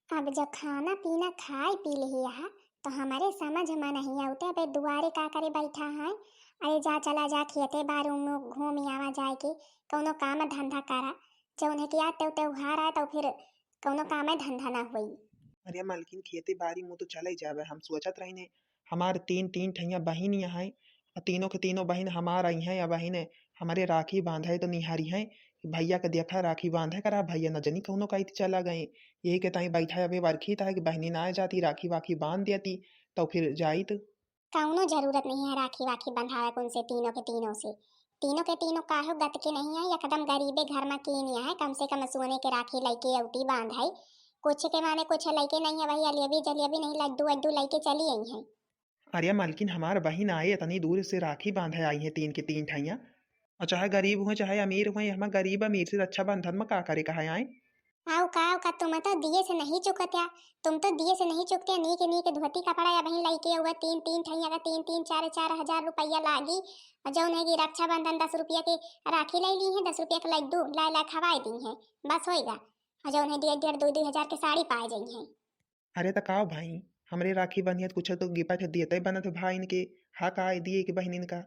अब जब खाना पीना खाए पी लिही है तो हमारे समझ में नहीं आते। अबे दुआरे का करे बैठा है। अरे जा चला जा खेते बारू में घूम आवा जाए के कौनो काम धंधा करा। जौन है कि आज त्योहार आए तो फिर कौनो काम धंधा ना हुई। अरे मालकिन खेती बाड़ी में तो चले जावे। हम सोचत रही ने हमार तीन तीन ठैया बहिन यहाँ है और तीनों के तीनों बहन हमार आई हैं या बहन हमारे राखी बांधे तो निहारी हैं कि भैया के देखा राखी बांधे करा भैया न जनी कौनो कही चला गए। यही के ताई बैठा अभी बरखी था कि बहनी ना आ जाती राखी वाखी बांध देती तो फिर जाइत। कौनो जरूरत नहीं है राखी वाखी बंधावे को उनसे तीनों के तीनों से। तीनों के तीनों काहो गत के नहीं है। एकदम गरीबे घर में कीनिया है। कम से कम सोने के राखी लइके अवटी बांध है। कुछ के माने कुछ लइके नहीं है। वही अलियबी जलियबी नहीं लड्डू वड्डू लइके चली आई है। अरे मालकिन हमार बहन आए इतनी दूर से राखी बांधे आई है तीन के तीन ठैया। और चाहे गरीब हुए चाहे अमीर हुए हम गरीब अमीर से अच्छा बंधन में का करे कहा आए। आओ का तुम तो दिए से नहीं चुकत्या। तुम तो दिए से नहीं चुकते। नी के धोती कपड़ा या बहन लइके हुआ तीन तीन ठैया का तीन तीन चार चार हजार रुपया लागी। और जौन है कि रक्षाबंधन 10 रुपया के राखी ले ली है 10 रुपया के लड्डू ला ला खवाई दी है। बस होएगा। और जौन है 1.5-2 हजार के साड़ी पाए जाइ है। अरे तो का भाई हमरे राखी बनियत कुछ तो गिफ्ट दिए बनत भाई इनके हाँ का दिए कि बहन इनका।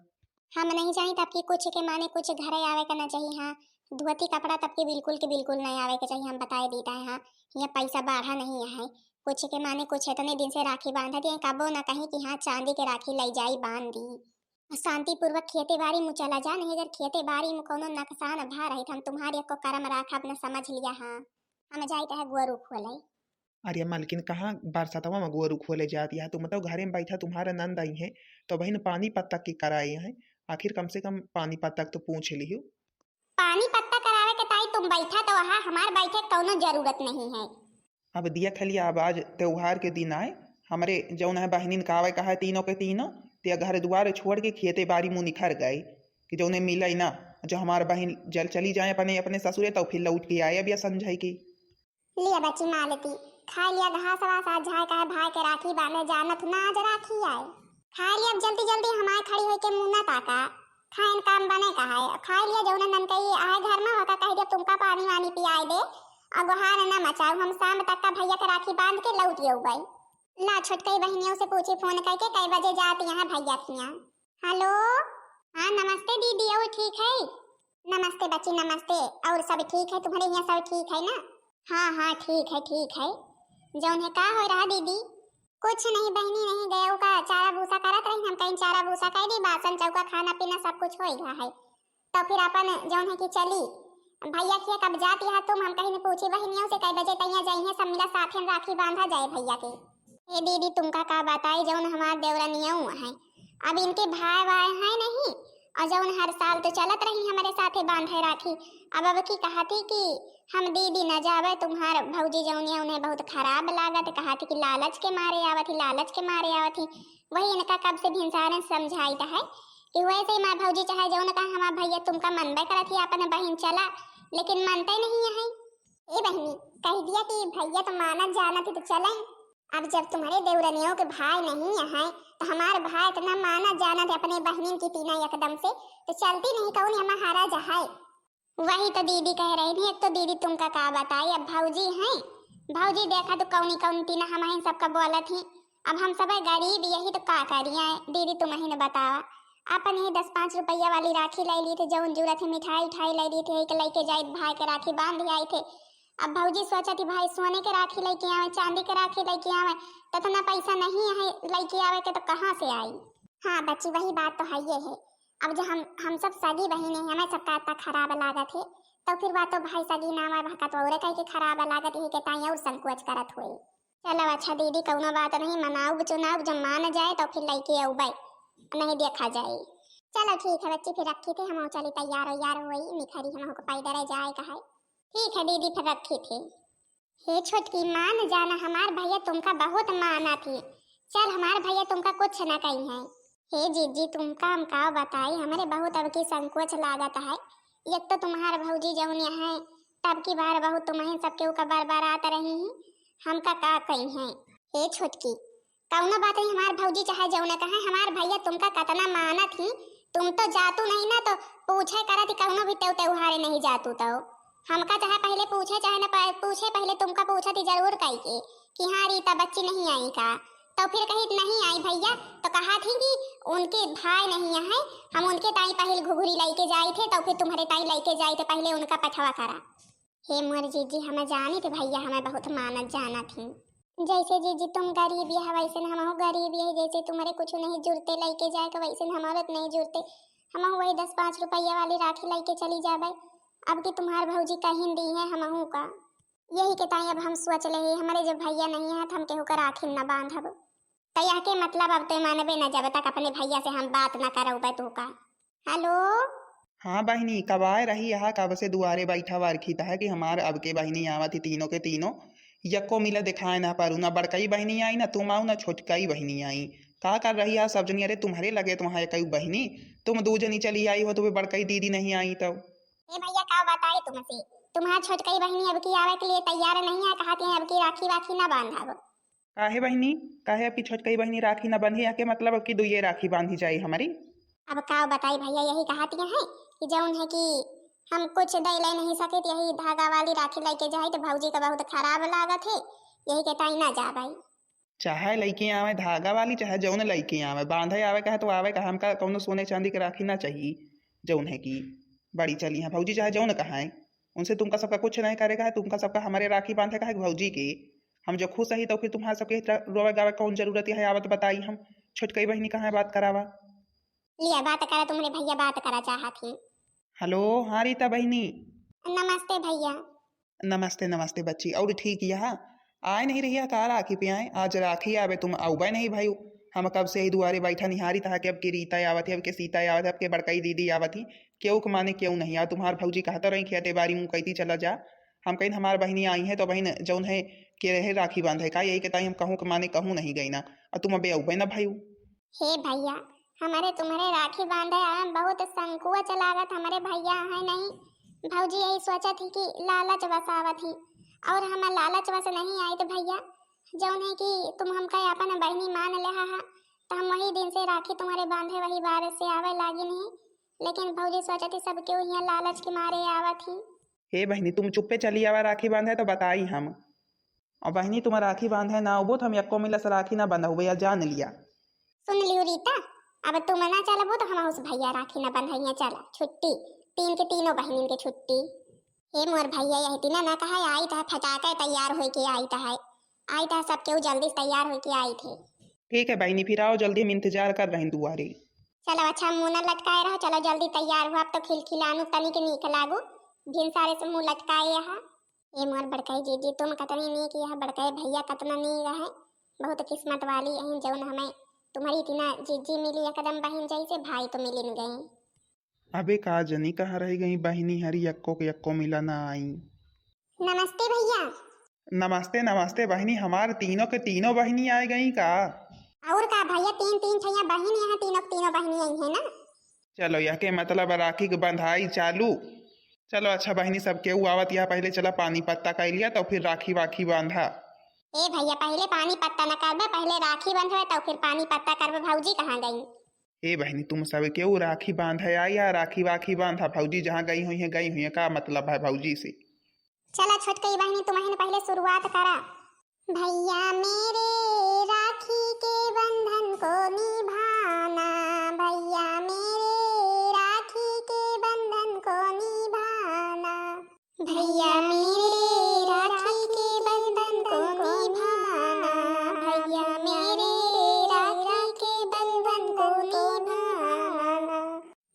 हम नहीं चाही तब की कुछ के माने कुछ घरे आवे का ना चाहिए। हाँ धोती कपड़ा तब के बिल्कुल नहीं आवे के चाहिए। हम बताए देता है। हाँ यहाँ पैसा बाढ़ा नहीं है। कुछ के माने कुछ इतने दिन से राखी बांधा दिए कबो ना कहीं कि हाँ चांदी के राखी लाई जाई बांध दी। शांति पूर्वक खेते बाड़ी में चला जा। नहीं अगर खेते बाड़ी में कोनो नुकसान भा रही हम तुम्हारे को कर्म राखा अपने समझ लिया। हाँ हम जाते है गुरु खोले। अरे मालकिन कहाँ बरसातवा में गोरू खोले जाती है। तुम तो घरे में बैठा तुम्हारा नंद आई है तो बहन पानी पत्ता की कराई है। आखिर कम से कम पानी पत्ता तो पूछ लियो। पानी पत्ता करावे के ताई तुम बैठा तो वहाँ हमार बैठे कोनो जरूरत नहीं है। अब दिया खलिया अब आज त्योहार के दिन आए हमारे जौन है बहनिन का आवे कहा तीनों के तीनों ते घर द्वार छोड़ के खेते बाड़ी मुँह निखर गए कि जौने मिले ना। जो हमारे बहन जल चली जाए अपने अपने ससुरे तो फिर लौट के आए अब यह समझाई की लिया बच्ची मालती खा लिया घास वास आज झाए का है भाई के राखी बांधे जानत ना आज राखी आए। खा लिया जल्दी जल्दी हमारे खड़ी होके मुंह ना ताका। खाइन काम बने का है खा लिया जौन नन कही आए घर में होता कह दिया तुमका पानी वानी पियाए दे। और गुहार ना मचाओ हम शाम तक का भैया के राखी बांध के लौट हो गई। ला छोटकई बहनियों से पूछी फोन करके कई बजे जाती यहाँ भैया की यहाँ। हेलो हाँ नमस्ते दीदी और ठीक है। नमस्ते बच्ची नमस्ते और सब ठीक है तुम्हारे यहाँ सब ठीक है ना। हाँ ठीक है। जौन है का हो रहा दीदी। कुछ नहीं बहनी नहीं गए का चारा भूसा करत रही हम कहीं चारा भूसा कर दी बासन चौका खाना पीना सब कुछ हो गया है। तो फिर अपन जौन है कि चली भैया की कब जाती है तुम हम कहीं पूछी बहनियों से कई बजे तैयार जाइए सब मिला साथ में राखी बांधा जाए भैया के। ए दीदी तुमका का बताई जौन हमार देवरनिया है अब इनके भाई वाई है नहीं। और जौन हर साल तो चलत रही हमारे साथे बांधे राखी। अब की कहती कि हम दीदी न जावे तुम्हार भौजी जौनिया उन्हें बहुत खराब लागत कहती कि लालच के मारे आवत ही। वही इनका कब से भिनसारन समझाई है कि वैसे ही मार भौजी चाहे जौन कहा हमार भैया तुमका मनबे करत ही अपन बहन चला लेकिन मानते नहीं है। ए बहनी कह दिया कि भैया तो मानत जानत ही तो चले। अब जब तुम्हारे देवरनियों के भाई नहीं है तो हमारे भाई इतना मानत जानत अपने बहनिन की तीना एकदम से तो चलती नहीं कौन हमारा जहाए। वही तो दीदी कह रही थी। एक तो दीदी तुमका का बताई अब भौजी हैं भौजी देखा तो कौनी तीना हमारे सबका बोलत ही। अब हम सब गरीब यही तो का करिए दीदी तुम ही ने बतावा। अपन ही 10-5 रुपया वाली राखी लाई ली थी जौन जरूरत है मिठाई उठाई लाई ली थी लेके जाए भाई के राखी बांध आई थे। अब भौजी सोचा थी भाई सोने के राखी लेके आवे चांदी के राखी लेके आवे तो इतना पैसा नहीं है लेके आवे के तो कहाँ से आई। हाँ बच्ची वही बात तो है ये है। अब जो हम सब सगी बहने हमें सबका इतना खराब लागत है तो फिर बात तो भाई सगी नाम भकत और कह के खराब लागत ही के ताई और संकोच करत हुई। चलो अच्छा दीदी कौनो बात नहीं मनाओ चुनाव जब मान जाए तो फिर लेके आऊबे नहीं देखा जाए। चलो ठीक है बच्ची फिर रखी थे हम चली तैयार हुई निखरी हमको पैदल जाए का है। ठीक है दीदी फिर रखी थी। हे छोटकी मान जाना हमार भैया तुमका बहुत माना थी। चल हमार भैया तुमका कुछ न कही है। हे जीजी तुमका हम का बताई हमारे बहुत अब की संकोच लागत है। एक तो तुम्हार भौजी जौन है तब की बार बहुत तुम्हें सबके ऊपर बार आते रही हैं हमका का कही है। हे छोटकी कौनो बात नहीं हमार भौजी चाहे जौन कहे हमार भैया तुमका कतना मानत ही। तुम तो जातू नहीं ना तो पूछे करा थी कौनो भी त्योहारे नहीं जातू तो हमका चाहे पहले पूछे चाहे न पूछे, पहले तुमका पूछा थी जरूर कही के कि हाँ रीता बच्ची नहीं आई का, तो फिर कही नहीं आई भैया, तो कहा थी कि उनके भाई नहीं है, हम उनके ताई पहले घुघुरी लेके जाए थे, तो फिर तुम्हारे ताई लेके जाए थे, पहले उनका पठवा करा। हे मोर जीजी हमें जानी थे भैया, हमें बहुत मानत जाना थी। जैसे जीजी तुम गरीब है वैसे हम गरीब है, जैसे तुम्हारे कुछ नहीं जुड़ते लेके जाए तो वैसे हमारे नहीं जुड़ते, हम वही 10-5 रुपया वाली राखी लेके चली जाबे। अब कि तुम्हार भौजी कहीं दी है हमहू का, यही के ताई अब हम सोच रहे हमारे जब भैया नहीं है तो हम केहू का राखी न बांधब, तैया के मतलब अब तो मानबे न जब तक अपने भैया से हम बात न करौबे तू का। हेलो हाँ बहिनी कब आए रही यहाँ, कब से दुआरे बैठा वारखी था कि हमार अब के बहिनी आवत थी तीनों के तीनों, यक्को मिला दिखाए ना पारू, ना बड़कई बहिनी आई ना तुम आओ ना छोटकई बहिनी आई। का कर रही है सब जनी? अरे तुम्हारे लगे तुम्हारे कई बहिनी, तुम दो जनी चली आई हो, तुम्हें बड़कई दीदी नहीं आई तब। ए भैया का बताए तुमसे, तुम्हार छोटकई बहिनी अब की आवे के लिए तैयार नहीं है, कहती है अब की राखी वाखी ना बांधब। काहे बहिनी, काहे आपकी छोटकई बहिनी राखी ना बंधी, या के मतलब अब की दुइये राखी बांधी जाए हमारी? अब का बताई भैया, यही कहती है कि जौन है कि हम कुछ दे ले नहीं सके, यही धागा वाली राखी लेके जाए तो भौजी का बहुत खराब लागत है, यही के ताई ना जा भाई। चाहे लड़की आवे धागा वाली, चाहे जौन लड़की आवे बांधे आवे कहे तो आवे कहा, हमका कौनो सोने चांदी के राखी ना चाहिए, जौन है कि बड़ी चली है भौजी चाहे जौन कहा है, उनसे तुमका सबका कुछ नहीं करेगा है, तुमका सबका हमारे राखी बांधे का है भौजी के, हम जो खुश रही तो फिर तुम्हारा सबके रोवे गावे कौन जरूरत है आवत बताई, हम छोटकई बहिनी कहाँ बात करावा। लिया बात करा, तुम्हारे भैया बात करा चाहत थी। हेलो हाँ रीता बहिनी। नमस्ते भैया। नमस्ते नमस्ते बच्ची, और ठीक यहाँ आए नहीं रही है का राखी पे आए, आज राखी आवे तुम आउबे नहीं भाई, हम कब से ही दुआरे बैठा निहारी था कि अब के रीता आवत है, अब के सीता आवत है, अब के बड़कई दीदी आवत ही, क्यों माने क्यों नहीं आ, तुम्हार भौजी कहता रही खेते बारी मुँह कहती चला जा, हम कहीं हमार बहिनी आई है तो बहन जौन है के रहे राखी बांधे का, यही कहता हम कहूँ माने कहूँ नहीं गई ना, और तुम अबे आउबे ना भाई। हे भैया हमारे तुम्हारे राखी बांधे आवे बहुत संकोच लागत, हमारे भैया है नहीं, भौजी यही सोचा थी कि लालच बसावत थी, और हम लालच बस नहीं आई तो भैया जौन है कि तुम हमका अपन बहनी मान ले हा, तो हम वही दिन से राखी तुम्हारे बांधे वही बार से आवे लागी नहीं, लेकिन भौजी सोचा थी सब क्यों यहाँ लालच के मारे आवत थी। हे बहनी तुम चुप्पे चली आवा राखी बांधे तो बताई हम, और बहनी तुम राखी बांधे ना आबो तो हम यक्को मिलस राखी ना बंधा भैया जान लिया। सुन लियो रीता, अब तुम ना चलबो तो हम उस भैया राखी ना बंधाइया, चला छुट्टी, तीन के तीनों बहनिन के छुट्टी। हे मोर भैया यही तीना ना कहा आई था फटाके तैयार हो के आई था, आई था सब केहू जल्दी से तैयार हो के आई थे। ठीक है बहनी फिर आओ जल्दी, हम इंतजार कर रहे हैं दुआरे। चलो अच्छा मुंह न लटकाए रहो, चलो जल्दी तैयार हुआ, अब तो खिलखिलानु तनिक नीक लागू, भिन सारे से मुंह लटकाए यहाँ। ये मोर बड़काई जीजी तुम कतनी नीक यह बड़काई भैया कतना नी रहे, बहुत किस्मत वाली है जौन हमें तुम्हारी इतना जीजी मिली एकदम बहन जैसे, भाई तो मिल न गई। अबे का जनी कहाँ रह गई बहिनी हरी, यक्को के यक्को मिला ना आई। नमस्ते भैया। नमस्ते नमस्ते बहिनी, हमार तीनों के तीनों बहिनी आ गई का? और का भैया तीन तीन छैया बहन यहाँ तीनों के तीनों बहनी आई है ना। चलो यह के मतलब राखी के बंधाई चालू, चलो अच्छा बहिनी सब केहू आवत यहाँ, पहले चला पानी पत्ता कर लिया तो फिर राखी वाखी बांधा। ए भैया पहले पानी पत्ता न करबे, पहले राखी बंधवे तो फिर पानी पत्ता करबे, भौजी कहाँ गई? ए बहनी तुम सब केहू राखी बांधे आई या राखी वाखी बांधा, भौजी जहाँ गई हुई है, का मतलब है भौजी से? चला छोटकई बहनी तुम्हें पहले शुरुआत करा। भैया मेरे राखी के बंधन को निभाना, भैया मेरे राखी के बंधन को निभाना, भैया मेरे राखी के बंधन को निभाना, भैया मेरे राखी के बंधन को निभाना,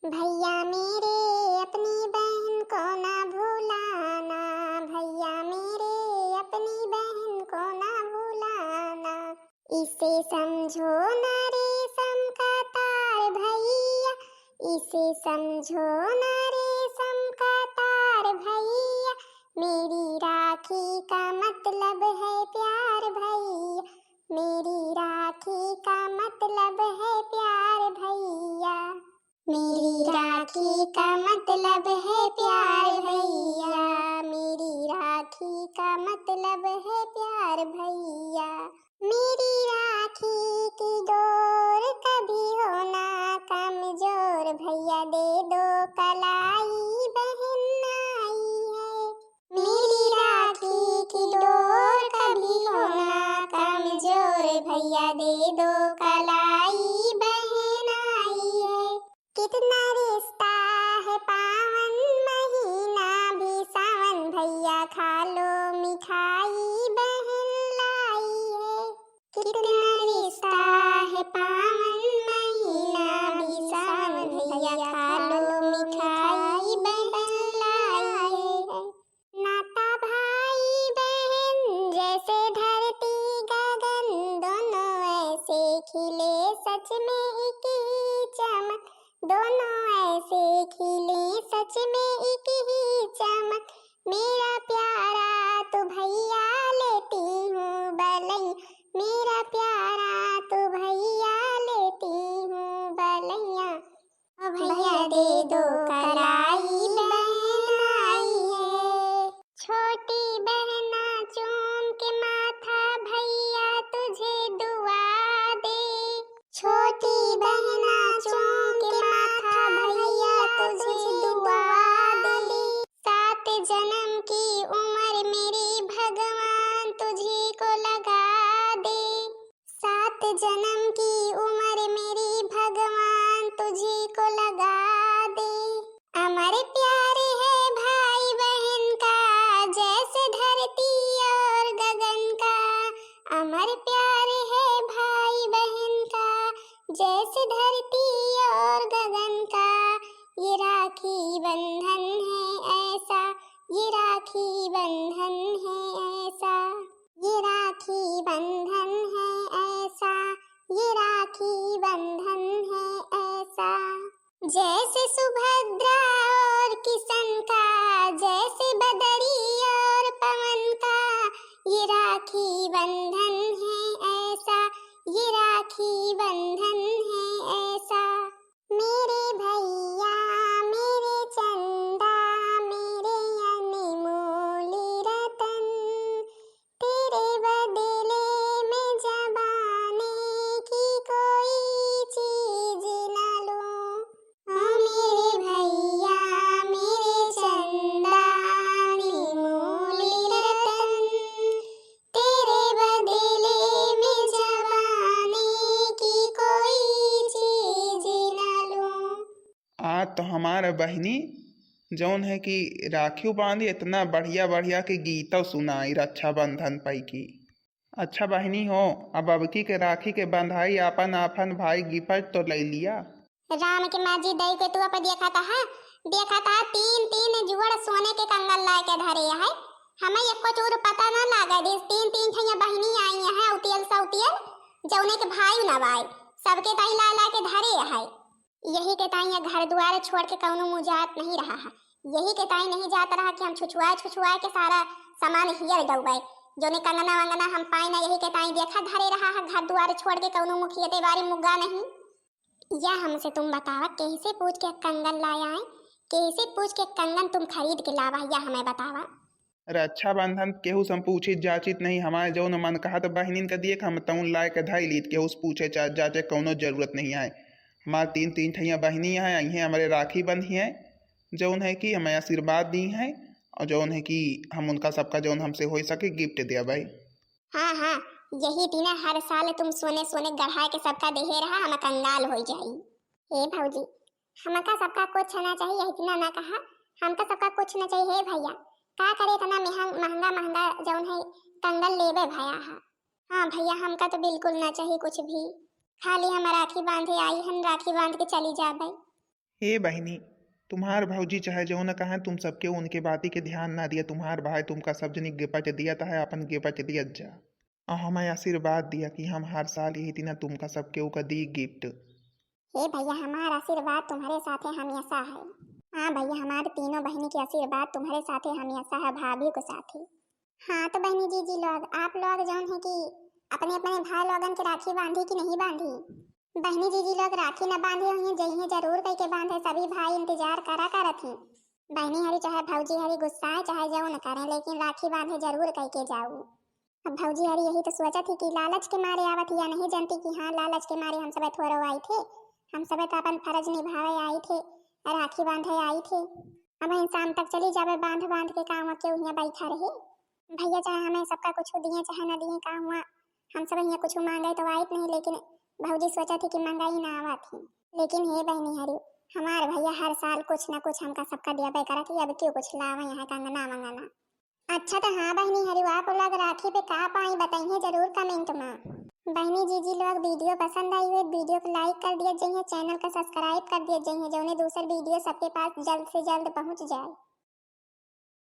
भैया मेरे अपनी बहन को ना भुलाना, भैया मेरे अपनी बहन को ना भुलाना, इसे समझो ना रेशम का तार भैया, इसे समझो ना रेशम का तार भैया, मेरी राखी का मतलब है प्यार भैया, मेरी राखी का मतलब है प्यार भैया, मेरी राखी का मतलब है प्यार भैया, मेरी राखी का मतलब है प्यार भैया, मेरी राखी की डोर कभी होना कमजोर भैया, दे दो कलाई बहन आई है, भैया दे दो कलाई बहन आई है। कितना रिश्ता है पावन महीना भी सावन भैया खा लो मिठाई बहन लाई है। कितना रिश्ता है पावन महीना भी सावन भैया खा लो मिठाई बहन लाई है। नाता भाई बहन जैसे धरती गगन दोनों ऐसे खिले सच में एक ही चमक। दोनों ऐसे खिले सच में एक ही चमक। मेरा प्यारा तो भैया लेती हूँ बलैया। मेरा प्यारा तो भैया लेती हूँ बलैया। ओ भैया दे दो कलाई बहन आई है। छोटी बहना चूम के माथा भैया तुझे दुआ दे। छोटी बहना चूम के माथा भैया तुझे दुआ दे। 7 जन्म की उम्र मेरी भगवान तुझे को लगा दे। 7 जन्म की उम्र मेरी भगवान तुझे को लगा दे। अमर प्यार है भाई बहन का जैसे धरती और गगन का। अमर प्यार है भाई बहन का जैसे धरती और गगन का। ये राखी बंधन है ऐसा। ये राखी बंधन है ऐसा। ये राखी बंधन है ऐसा। ये राखी बंधन है ऐसा। जैसे सुभद्रा और किशन का जैसे बदरी और पवन का। ये राखी बंधन है ऐसा। ये राखी बंधन है ऐसा। मेरे भैया मेरे चंदा मेरे अनमोल रतन तेरे बदले में ज़बाने की कोई चीज न लूं। ओ मेरे भैया मेरे चंदा अनमोल रतन तेरे बदले में ज़बाने की कोई चीज न लूं। आज तो हमारा बहनी जौन है कि राखी बांधी इतना बढ़िया बढ़िया के गीतों सुनाई रक्षाबंधन पई की। अच्छा बहनी हो, अब अबकी के राखी के बंधाई आपन आपन भाई गिफ्ट तो ले लिया। राम के माँ जी दई के तू अपन देखा था 3 जुड़ सोने के कंगन लाए के धरे है। हमें एको चूर पता ना लागा दे 3 ठैया बहनी आई है उतियल सउतियल जौने के भाई न बाई सबके ताई ला ला के धरे है। यही के ताई घर द्वार छोड़ के कौनो मुजात नहीं रहा है। यही के ताई नहीं जाता रहा कि हम छुछुआए के सारा सामान हियर डूबे जोने कंगना वंगना हम पाई ना। यही के ताई देखा धरे रहा है घर द्वार छोड़ के कौनो मुखियते बारी मुग्गा नहीं। या हमसे तुम बतावा कैसे पूछ के कंगन लाया है। कैसे पूछ के कंगन तुम खरीद के लावा या हमें बतावा। रक्षाबंधन केहू से हम पूछित जाचित नहीं। हमारे जौन मन कहा तो बहनीन के दिए हम तउन लाए के धाई लीत केहू से पूछे जाचे कौनो जरूरत नहीं है। हमारे 3 ठैया बहनी हैं आई हैं हमारे राखी बंधी हैं जौन है कि हमें आशीर्वाद दी हैं और जौन है कि हम उनका सबका जौन हमसे हो सके गिफ्ट दिया भाई। हाँ यही दिन हर साल तुम सोने गढ़ा के सबका देहे रहा हम कंगाल हो जाई। हे भौजी हमका सबका कुछ ना चाहिए इतना ना कहा। हमका सबका कुछ ना चाहिए। हे भैया का करे इतना महंगा जौन है कंगन लेबे भैया। हाँ भैया हमका तो बिल्कुल ना चाहिए कुछ भी। खाली हम राखी बांधे आई हम राखी बांध के चली जाबे। हे बहनी तुम्हार भौजी चाहे जो न कहा तुम सबके उनके बाती के ध्यान ना दिया। तुम्हार भाई तुमका सब जनी गिफ्ट दिया था है अपन गिफ्ट दिया जा और हमें आशीर्वाद दिया कि हम हर साल यही दिन तुमका सबके ऊका दी गिफ्ट। हे भैया हमारा आशीर्वाद तुम्हारे साथे हमेशा है। हाँ भैया हमारे तीनों बहनी के आशीर्वाद तुम्हारे साथे हमेशा है भाभी के साथे। हाँ तो बहनी जी लोग आप लोग जौन है कि अपने अपने भाई लोगन के राखी बांधी कि नहीं बांधी। बहनी जी लोग राखी न बांधे हुई जइए जरूर कह के बांधे। सभी भाई इंतजार करत हैं। बहनी हरी चाहे भौजी हरी गुस्साए चाहे जो न करें लेकिन राखी बांधे जरूर कह के जाऊँ। अब भौजी हरी यही तो सोचा थी कि लालच के मारे आवत या नहीं जानती कि हाँ लालच के मारे हम सब थोड़ो आई थे। हम सब तो अपन फर्ज निभावे आई थे राखी बांधे आई थे। अब हम शाम तक चली जावे बांध के काम के यहाँ बैठा रहे। भैया चाहे हमें सबका कुछ दिए चाहे न दिए का हुआ हम सब यहाँ कुछ मांगे तो आइत नहीं, लेकिन भौजी सोचा थी कि महंगाई ना आवा थी। लेकिन हे बहनी हरी, हमारे भैया हर साल कुछ ना कुछ हमका सबका दिया पे करा थी, अब क्यों कुछ लावा यहाँ कंगना मंगना। अच्छा तो हाँ बहनी हरी, आप लोग राखी पे का पाई बताइए जरूर कमेंट में। बहनी जीजी लोग वीडियो पसंद आई हुई वीडियो को लाइक कर दिया जाइए, चैनल का सब्सक्राइब कर दिया जाइए, जो दूसरा वीडियो सबके पास जल्द से जल्द पहुँच जाए।